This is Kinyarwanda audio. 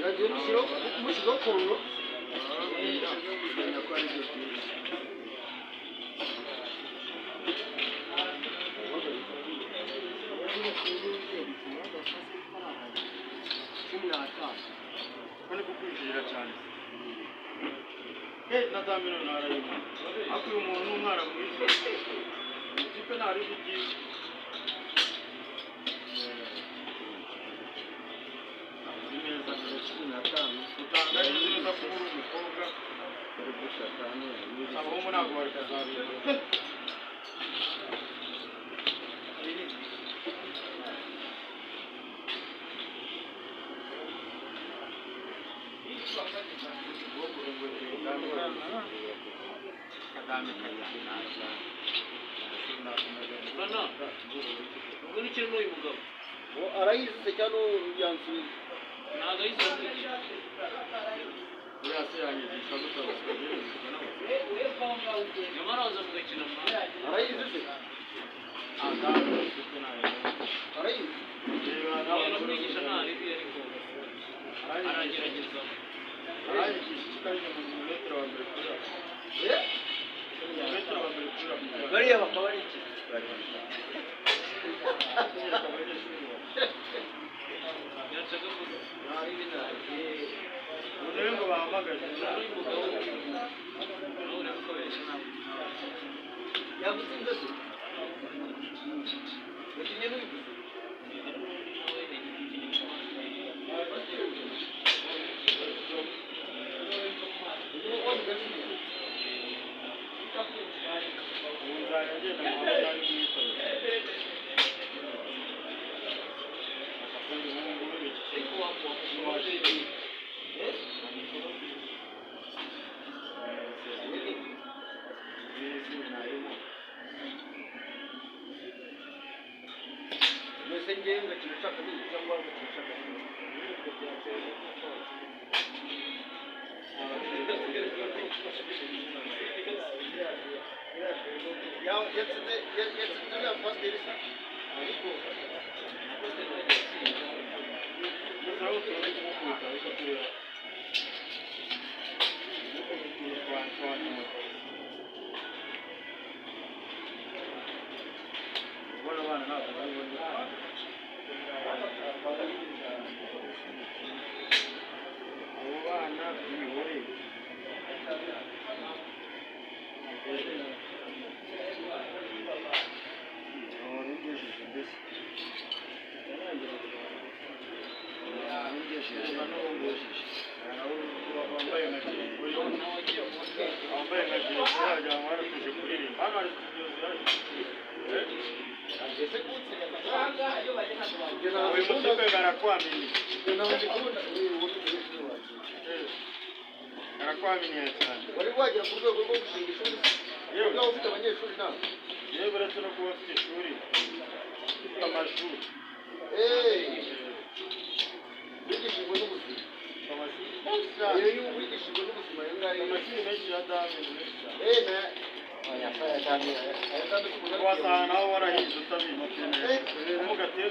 uragiye mushyiraho kongo kone kukwinjira cyane nazamino narayima akuye umuntu n'umwana mwiza ikipe ntari bugiye neza 15 utanga neza kubura umukobwa abahungu ntabwo bari kazabira arayize cyane yansubiza ntabwo yize yaseyanyigisha gutabasabye nyamara waza mugakina arayize se arayize mwigisha ntari ariko aragerageza arayigisha ikajya mu metero wa mbere kuri metero wa mbere kuri bariya bakaba ari iki ngo bahamagaje yavuze inzozi yakinye n'uyu sengenga kirashaka n'iki cyangwa kirashaka ya yatsinze ya first edison ariko wari wagera ku rwego rwo gushinga ishuri yewe ufite abanyeshuri nawe yewe baretse no kuba afite ishuri amashuri wigishijwe n'ubuzima iyo wigishijwe n'ubuzima amashuri menshi ya dame wasanga nawe warahize utabizi umugatera